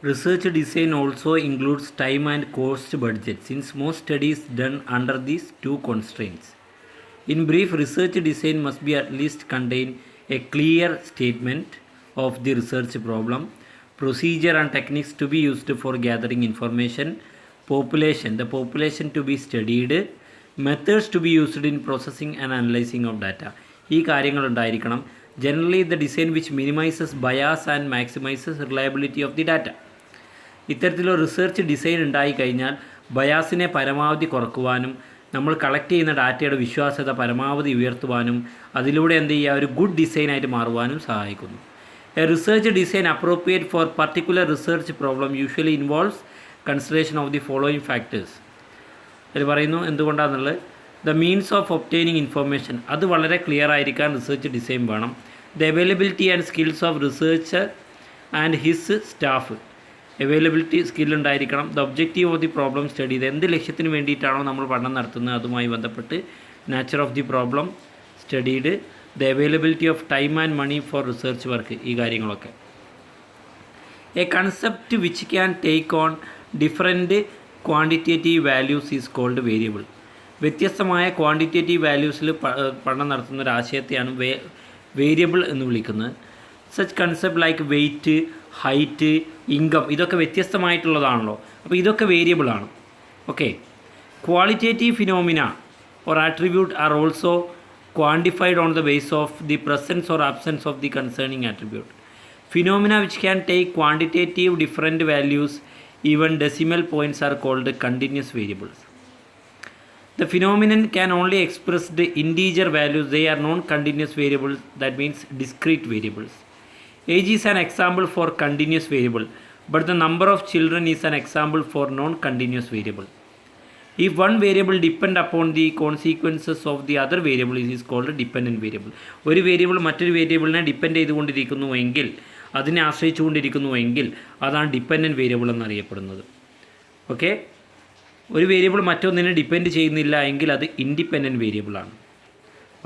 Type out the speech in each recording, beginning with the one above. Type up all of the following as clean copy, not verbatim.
Research design also includes time and cost budget since most studies done under these two constraints. In brief, research design must be at least contain a clear statement of the research problem, procedure and techniques to be used for gathering information, the population to be studied, methods to be used in processing and analyzing of data. ഈ കാര്യങ്ങൾ ഉണ്ടായിരിക്കണം. Generally the design which minimises bias and maximises reliability of the data. ഇത്തരത്തിലൊരു research design ഉണ്ടായിക്കഴിഞ്ഞാൽ ബയാസിനെ പരമാവധി കുറക്കുവാനും നമ്മൾ collect ചെയ്യുന്ന ഡാറ്റയുടെ വിശ്വാസ്യത പരമാവധി ഉയർത്തുവാനും അതിലൂടെ എന്ത് ചെയ്യുക, ഒരു ഗുഡ് ഡിസൈനായിട്ട് മാറുവാനും സഹായിക്കുന്നു. A research design appropriate for particular research problem usually involves consideration of the following factors. അതിൽ പറയുന്നു എന്തുകൊണ്ടാണെന്നുള്ളത്. The means of obtaining information, അത് വളരെ ക്ലിയർ ആയിരിക്കാൻ റിസർച്ച് ഡിസൈൻ വേണം. The availability and skills of researcher and his staff, availability സ്കില്ലുണ്ടായിരിക്കണം. The objective of the problem study, ഇത് എന്ത് ലക്ഷ്യത്തിന് വേണ്ടിയിട്ടാണോ നമ്മൾ പഠനം നടത്തുന്നത് അതുമായി ബന്ധപ്പെട്ട് nature of the problem studied, the availability of time and money for research work, ഈ കാര്യങ്ങളൊക്കെ. A concept which can take on different quantitative values is called variable. വ്യത്യസ്തമായ ക്വാണ്ടിറ്റേറ്റീവ് വാല്യൂസിൽ പഠനം നടത്തുന്ന ഒരു ആശയത്തെയാണ് വേരിയബിൾ എന്ന് വിളിക്കുന്നത്. Such concept like weight, height, income, ഇതൊക്കെ വ്യത്യസ്തമായിട്ടുള്ളതാണല്ലോ. അപ്പോൾ ഇതൊക്കെ വേരിയബിളാണ്. Okay. Qualitative phenomena or attribute are also quantified on the base of the presence or absence of the concerning attribute. Phenomena which can take quantitative different values, even decimal points are called continuous variables. The phenomenon can only express the integer values. They are non-continuous variables, that means discrete variables. Age is an example for continuous variable, but the number of children is an example for non-continuous variable. If one variable depend upon the consequences of the other variable, it is called a dependent variable. ഒരു variable മറ്റൊരു വേരിയബിളിനെ depend ചെയ്തുകൊണ്ടിരിക്കുന്നുവെങ്കിൽ, അതിനെ ആശ്രയിച്ചുകൊണ്ടിരിക്കുന്നുവെങ്കിൽ അതാണ് dependent variable എന്നറിയപ്പെടുന്നത്. Okay. ഒരു variable മറ്റൊന്നിനെ depend ചെയ്യുന്നില്ല എങ്കിൽ അത് ഇൻഡിപെൻഡൻറ്റ് വേരിയബിളാണ്.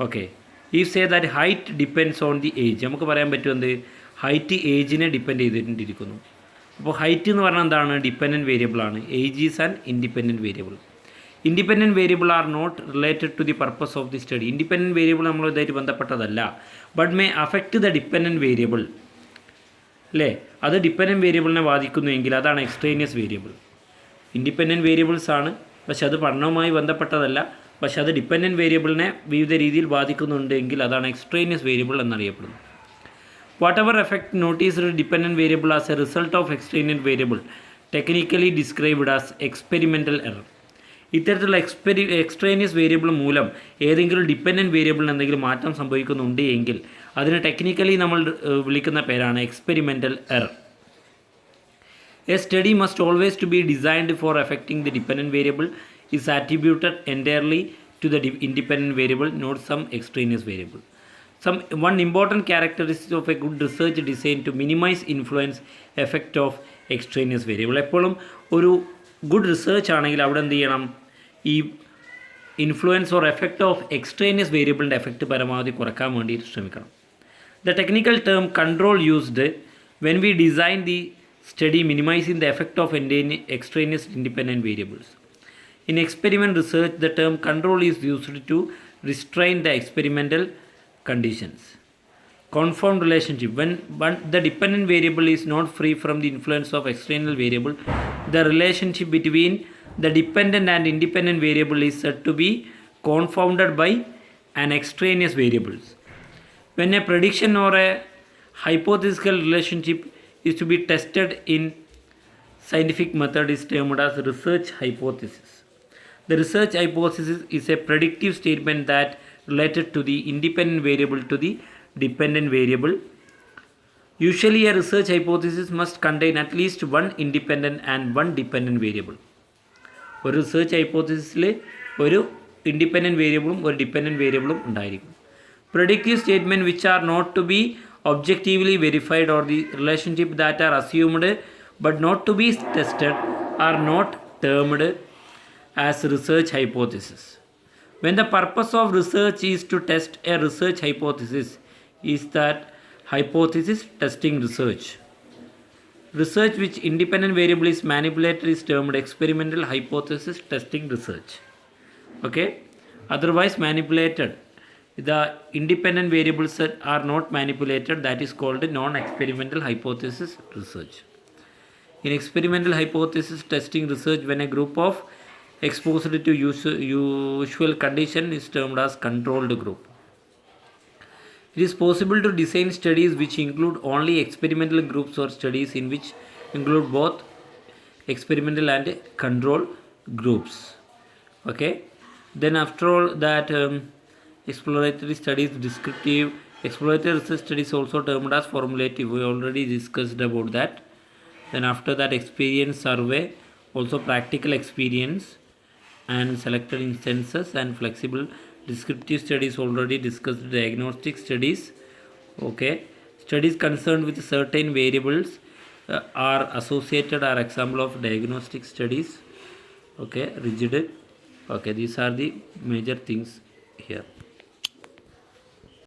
ഓക്കെ. ഈ say that height depends on the age, നമുക്ക് പറയാൻ പറ്റും എന്ത്, ഹൈറ്റ് ഏജിനെ ഡിപ്പെൻഡ് ചെയ്തിട്ടിരിക്കുന്നു. അപ്പോൾ ഹൈറ്റ് എന്ന് പറഞ്ഞാൽ എന്താണ്, ഡിപ്പെൻഡൻറ്റ് വേരിയബിളാണ്. Age is an independent variable. Independent variable are not related to the purpose of the study. Independent variable നമ്മൾ ഇതായിട്ട് ബന്ധപ്പെട്ടതല്ല, but may affect the dependent variable. അല്ലേ, അത് ഡിപ്പെൻഡൻറ്റ് വേരിയബിളിനെ ബാധിക്കുന്നുവെങ്കിൽ അതാണ് എക്സ്ട്രേനിയസ് വേരിയബിൾ. ഇൻഡിപെൻഡൻറ്റ് വേരിയബിൾസ് ആണ്, പക്ഷെ അത് പഠനവുമായി ബന്ധപ്പെട്ടതല്ല, പക്ഷെ അത് ഡിപ്പെൻഡൻറ്റ് വേരിയബിളിനെ വിവിധ രീതിയിൽ ബാധിക്കുന്നുണ്ടെങ്കിൽ അതാണ് എക്സ്ട്രേനിയസ് വേരിയബിൾ എന്നറിയപ്പെടുന്നത്. What ever effect noticed dependent variable as A result of extraneous variable technically described as experimental error. ഇത്തരത്തിലുള്ള എക്സ്ട്രേനിയസ് വേരിയബിൾ മൂലം ഏതെങ്കിലും ഡിപ്പെൻഡൻറ്റ് വേരിയബിളിന് എന്തെങ്കിലും മാറ്റം സംഭവിക്കുന്നുണ്ട് എങ്കിൽ അതിന് ടെക്നിക്കലി നമ്മൾ വിളിക്കുന്ന പേരാണ് experimental error. A study must always to be designed for affecting the dependent variable is attributed entirely to the independent variable, not some extraneous variable. One important characteristic of a good research design to minimize influence effect of extraneous variable. എപ്പോഴും ഒരു good research ആണെങ്കിൽ അവിടെ എന്ത് ചെയ്യണം, ഈ influence or effect of extraneous വേരിയബിളിൻ്റെ effect പരമാവധി കുറക്കാൻ വേണ്ടിയിട്ട് ശ്രമിക്കണം. The technical term control used when we design the study minimizing the effect of extraneous independent variables. In experiment research, the term control is used to restrain the experimental conditions. Conformed relationship. When the dependent variable is not free from the influence of external variable, the relationship between the dependent and independent variable is said to be confounded by an extraneous variables. When a prediction or a hypothetical relationship is to be tested in scientific method is termed as research hypothesis. The research hypothesis is a predictive statement that related to the independent variable to the dependent variable. Usually a research hypothesis must contain at least one independent and one dependent variable. ഒരു research ഹൈപ്പോത്തിസിസിൽ ഒരു independent വേരിയബിളും ഒരു dependent വേരിയബിളും ഉണ്ടായിരിക്കും. Predictive statement which are not to be objectively verified or the relationship that are assumed but not to be tested are not termed as research hypothesis. When the purpose of research is to test a research hypothesis, is that hypothesis testing research. Research which independent variable is manipulated is termed experimental hypothesis testing research. Okay, otherwise manipulated, the independent variables that are not manipulated, that is called non-experimental hypothesis research. In experimental hypothesis testing research, when a group of exposed to usual condition is termed as controlled group. It is possible to design studies which include only experimental groups or studies in which include both experimental and control groups. Okay, then after all that, exploratory studies, descriptive. Exploratory research studies also termed as formulative. We already discussed about that. Then after that, experience survey, also practical experience and selected instances, and flexible. Descriptive studies already discussed. Diagnostic studies, okay, studies concerned with certain variables are associated, are example of diagnostic studies. Okay, rigid. Okay, these are the major things here.